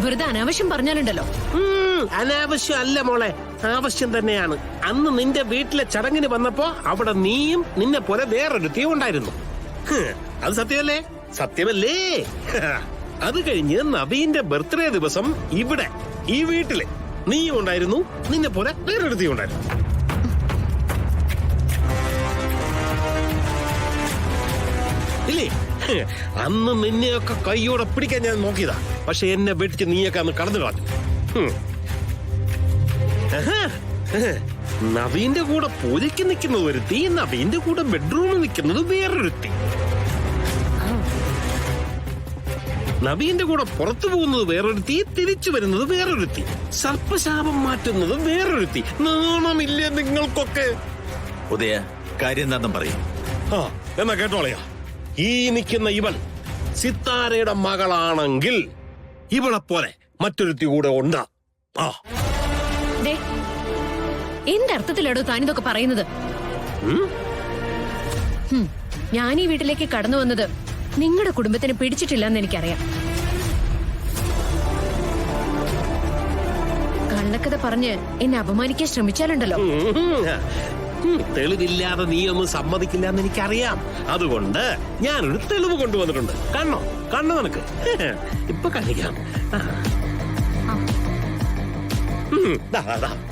വെറുതെ അനാവശ്യം പറഞ്ഞാലുണ്ടല്ലോ. അനാവശ്യം അല്ല മോളെ, ആവശ്യം തന്നെയാണ്. അന്ന് നിന്റെ വീട്ടിലെ ചടങ്ങിന് വന്നപ്പോ അവിടെ നീയും നിന്നെ പോലെ വേറൊരുത്തിയും ഉണ്ടായിരുന്നു. അത് സത്യമല്ലേ? സത്യമല്ലേ? അത് കഴിഞ്ഞ് നവീന്റെ ബർത്ത്ഡേ ദിവസം ഇവിടെ ഈ വീട്ടില് നീയും ഉണ്ടായിരുന്നു, നിന്നെ പോലെ വേറൊരുത്തിയും ഉണ്ടായിരുന്നു. ഇല്ലേ? അന്ന് നിന്നെയൊക്കെ കൈയോടെ പിടിക്കാൻ ഞാൻ നോക്കിയതാ. പക്ഷെ എന്നെ വെട്ടിച്ച് നീയൊക്കെ അന്ന് കടന്നു കളഞ്ഞു. നവീന്റെ കൂടെ പൂജയ്ക്ക് നിൽക്കുന്നത് ഒരുത്തി, നവീന്റെ കൂടെ ബെഡ്റൂമിൽ നിൽക്കുന്നത് വേറൊരുത്തി. നവീന്റെ കൂടെ പുറത്തു പോകുന്നത് വേറൊരുത്തി, തിരിച്ചു വരുന്നത് വേറൊരുത്തി, സർപ്പശാപം മാറ്റുന്നത് വേറൊരുത്തി. നാണമില്ലേ നിങ്ങൾക്കൊക്കെ? ഉദയ, കാര്യം എന്താണെന്നും പറയും. എന്നാ കേട്ടോളയാ, ഈ നിൽക്കുന്ന ഇവൾ സിത്താരയുടെ മകളാണെങ്കിൽ ഇവളെപ്പോലെ മറ്റൊരുത്തി കൂടെ ഉണ്ടാ. എന്റെ അർത്ഥത്തിലാടോ താനിതൊക്കെ പറയുന്നത്? ഞാൻ ഈ വീട്ടിലേക്ക് കടന്നു വന്നത് നിങ്ങളുടെ കുടുംബത്തിന് പിടിച്ചിട്ടില്ലെന്ന് എനിക്കറിയാം. കള്ളക്കഥ പറഞ്ഞ് എന്നെ അപമാനിക്കാൻ ശ്രമിച്ചാലുണ്ടല്ലോ. തെളിവില്ലാതെ നീ ഒന്നും സമ്മതിക്കില്ല എന്ന് എനിക്കറിയാം. അതുകൊണ്ട് ഞാനൊരു തെളിവ് കൊണ്ടുവന്നിട്ടുണ്ട്. കണ്ണോ നിനക്ക്? ഇപ്പൊ കാണിക്കാം.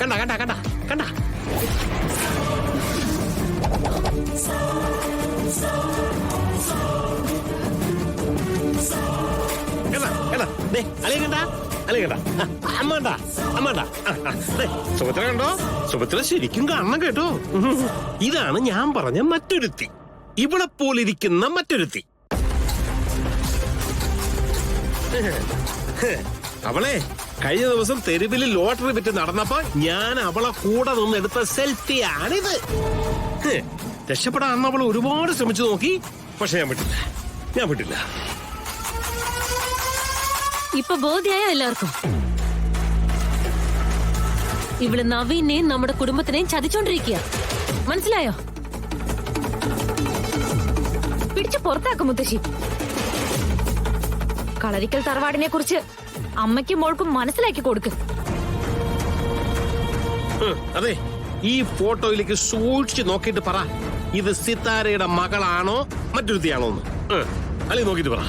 കണ്ട കണ്ട കണ്ട കണ്ട സുഭദ്ര കണ്ടോ? സുഭദ്ര ശരിക്കും കാണണം കേട്ടോ. ഇതാണ് ഞാൻ പറഞ്ഞ മറ്റൊരുത്തി, ഇവളെ പോലിരിക്കുന്ന മറ്റൊരുത്തി. അവളെ കഴിഞ്ഞ ദിവസം തെരുവിൽ ലോട്ടറി വിറ്റ് നടന്നപ്പോ ഞാൻ അവളെ കൂടെ നിന്ന് എടുത്ത സെൽഫിയാണിത്. രക്ഷപ്പെടാൻ അന്ന് അവൾ ഒരുപാട് ശ്രമിച്ചു നോക്കി, പക്ഷെ ഞാൻ വിട്ടില്ല. ഇപ്പൊ ബോധ്യായ എല്ലാവർക്കും ഇവള് നവീനെയും നമ്മുടെ കുടുംബത്തിനെയും ചതിച്ചോണ്ടിരിക്കുക. മനസ്സിലായോ? പിടിച്ചു പുറത്താക്കും മുത്തശ്ശി. കളരിക്കൽ തറവാടിനെ കുറിച്ച് അമ്മയ്ക്കും മോൾക്കും മനസ്സിലാക്കി കൊടുക്കും. അതെ, ഈ ഫോട്ടോയിലേക്ക് സൂക്ഷിച്ച് നോക്കിയിട്ട് പറ, ഇത് സിത്താരയുടെ മകളാണോ മറ്റൊരുത്തിയാണോ എന്ന്. അല്ലെങ്കിൽ നോക്കിയിട്ട് പറ.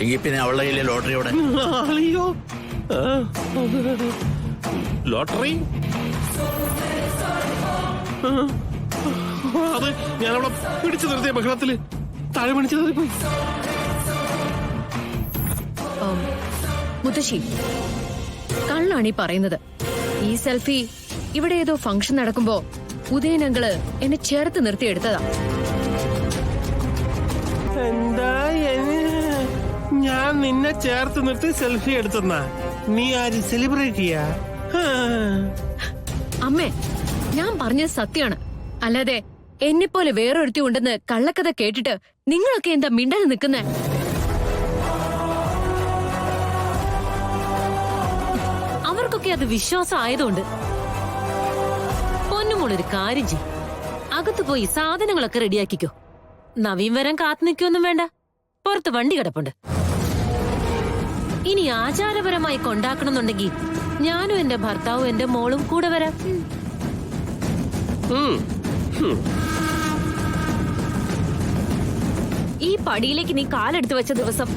എങ്കിൽ പിന്നെ അവളുടെ കയ്യിലെ ലോട്ടറിയോടെ ലോട്ടറി അത് ഞാനവിടെ പിടിച്ചു നിർത്തിയ ബഹളത്തില് താഴെ പിടിച്ചു പോയി. മുത്തശ്ശി കള്ളാണ് ഈ പറയുന്നത്. ഈ സെൽഫി ഇവിടെ ഏതോ ഫംഗ്ഷൻ നടക്കുമ്പോ ഉദയനങ്ങള് എന്നെ ചേർത്ത് നിർത്തി എടുത്തതാ. എന്താ ഞാൻ നിന്നെ ചേർത്ത് നിർത്തി സെൽഫി എടുത്തെന്നാ നീ ആര് സെലിബ്രേറ്റ് ചെയ്യാ? അമ്മേ, ഞാൻ പറഞ്ഞത് സത്യമാണ്. അല്ലാതെ എന്നെ പോലെ വേറൊരുത്തി ഉണ്ടെന്ന് കള്ളക്കഥ കേട്ടിട്ട് നിങ്ങളൊക്കെ എന്താ മിണ്ടാതെ നിൽക്കുന്നേ? അവർക്കൊക്കെ അത് വിശ്വാസം ആയതുകൊണ്ട്. പൊന്നുമോളൊരു കാര്യം ചെയ്യും, അകത്ത് പോയി സാധനങ്ങളൊക്കെ റെഡിയാക്കിക്കോ. നവീൻ വരാൻ കാത്തു നിൽക്കൊന്നും വേണ്ട, പുറത്ത് വണ്ടി കിടപ്പുണ്ട്. ഇനി ആചാരപരമായി കൊണ്ടാക്കണമെന്നുണ്ടെങ്കിൽ ഞാനും എന്റെ ഭർത്താവും എന്റെ മോളും കൂടെ വരാം. ഈ പടിയിലേക്ക് നീ കാലെടുത്ത് വെച്ച ദിവസം,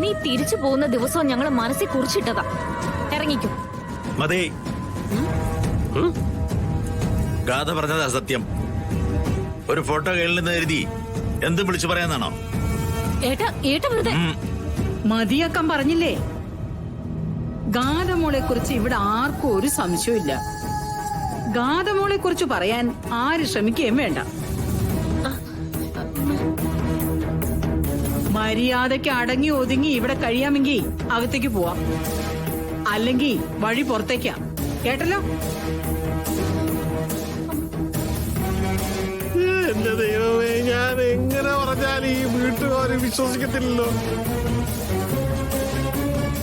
നീ തിരിച്ചു പോകുന്ന ദിവസവും ഞങ്ങൾ മനസ്സിൽ കുറിച്ചിട്ടതാ. ഇറങ്ങിക്കും. മതി, ഗാഥ പറഞ്ഞതാ സത്യം. ഒരു ഫോട്ടോ കയ്യിൽ നിന്ന് എഴുതി എന്തും വിളിച്ചു പറയാന്നാണോ? ഏട്ടാ വെറുതെ മതിയാക്കാൻ പറഞ്ഞില്ലേ? ഗാഥമോളെ കുറിച്ച് ഇവിടെ ആർക്കും ഒരു സംശയമില്ല. ഗാഥമോളെ കുറിച്ച് പറയാൻ ആര് ശ്രമിക്കുകയും വേണ്ട. മര്യാദയ്ക്ക് അടങ്ങി ഒതുങ്ങി ഇവിടെ കഴിയാമെങ്കിൽ അകത്തേക്ക് പോവാം, അല്ലെങ്കിൽ വഴി പുറത്തേക്കാ. കേട്ടല്ലോ? എന്റെ ദൈവമേ, ഞാൻ എങ്ങനെ പറഞ്ഞാൽ ഈ വീട്ടുകാരും വിശ്വസിക്കത്തില്ലല്ലോ.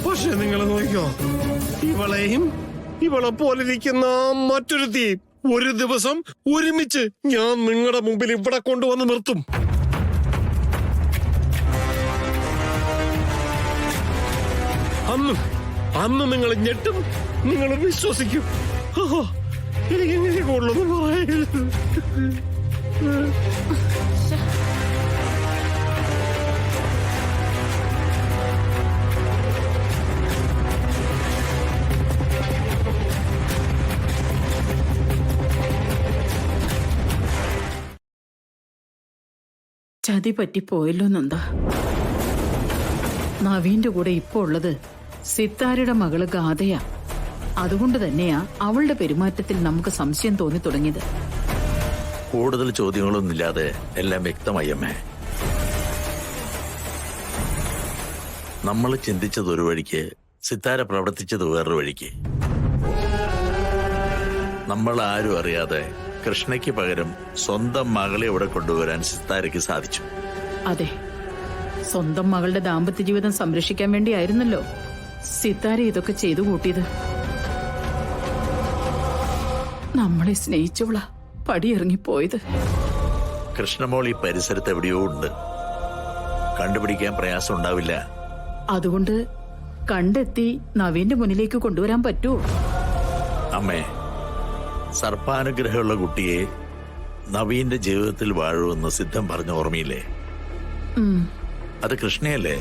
പക്ഷെ നിങ്ങൾ നോക്കിക്കോ, ഇവളെയും ഇവളെ പോലിരിക്കുന്ന മറ്റൊരുത്തി ഒരു ദിവസം ഒരുമിച്ച് ഞാൻ നിങ്ങളുടെ മുമ്പിൽ ഇവിടെ കൊണ്ടുവന്ന് നിർത്തും. അന്ന് നിങ്ങൾ ഞെട്ടും, നിങ്ങൾ വിശ്വസിക്കും. എനിക്ക് ഇങ്ങനെ കൂടുതലൊന്നും പറയരുത്. ചതി പറ്റിപ്പോയല്ലോ നന്ദ. നവീന്റെ കൂടെ ഇപ്പോ ഉള്ളത് സിത്താരയുടെ മകള് ഗാഥയാ. അതുകൊണ്ട് തന്നെയാ അവളുടെ പെരുമാറ്റത്തിൽ നമുക്ക് സംശയം തോന്നി തുടങ്ങിയത്. കൂടുതൽ ചോദ്യങ്ങളൊന്നുമില്ലാതെ എല്ലാം വ്യക്തമായി അമ്മേ. നമ്മൾ ചിന്തിച്ചത് ഒരു വഴിക്ക്, സിത്താര പ്രവർത്തിച്ചത് വേറൊരു വഴിക്ക്. നമ്മൾ ആരും അറിയാതെ കൃഷ്ണയ്ക്ക് പകരം സ്വന്തം മകളെ ഇവിടെ കൊണ്ടുവരാൻ സിത്താരയ്ക്ക് സാധിച്ചു. അതെ, സ്വന്തം മകളുടെ ദാമ്പത്യ ജീവിതം സംരക്ഷിക്കാൻ വേണ്ടിയായിരുന്നല്ലോ സിത്താര ഇതൊക്കെ ചെയ്തു കൂട്ടിയത്. നമ്മളെ സ്നേഹിച്ചവളാ പടിയിറങ്ങിപ്പോയത്. കൃഷ്ണമോൾ ഈ പരിസരത്ത് എവിടെയോ ഉണ്ട്. കണ്ടുപിടിക്കാൻ പ്രയാസം ഉണ്ടാവില്ല. അതുകൊണ്ട് കണ്ടെത്തി നവീന്റെ മുന്നിലേക്ക് കൊണ്ടുവരാൻ പറ്റുമോ? അമ്മേ, സർപ്പാനുഗ്രഹമുള്ള കുട്ടിയെ നവീന്റെ ജീവിതത്തിൽ വാഴുമെന്ന് സിദ്ധം പറഞ്ഞ ഓർമ്മയില്ലേ? അത് കൃഷ്ണയല്ലേ?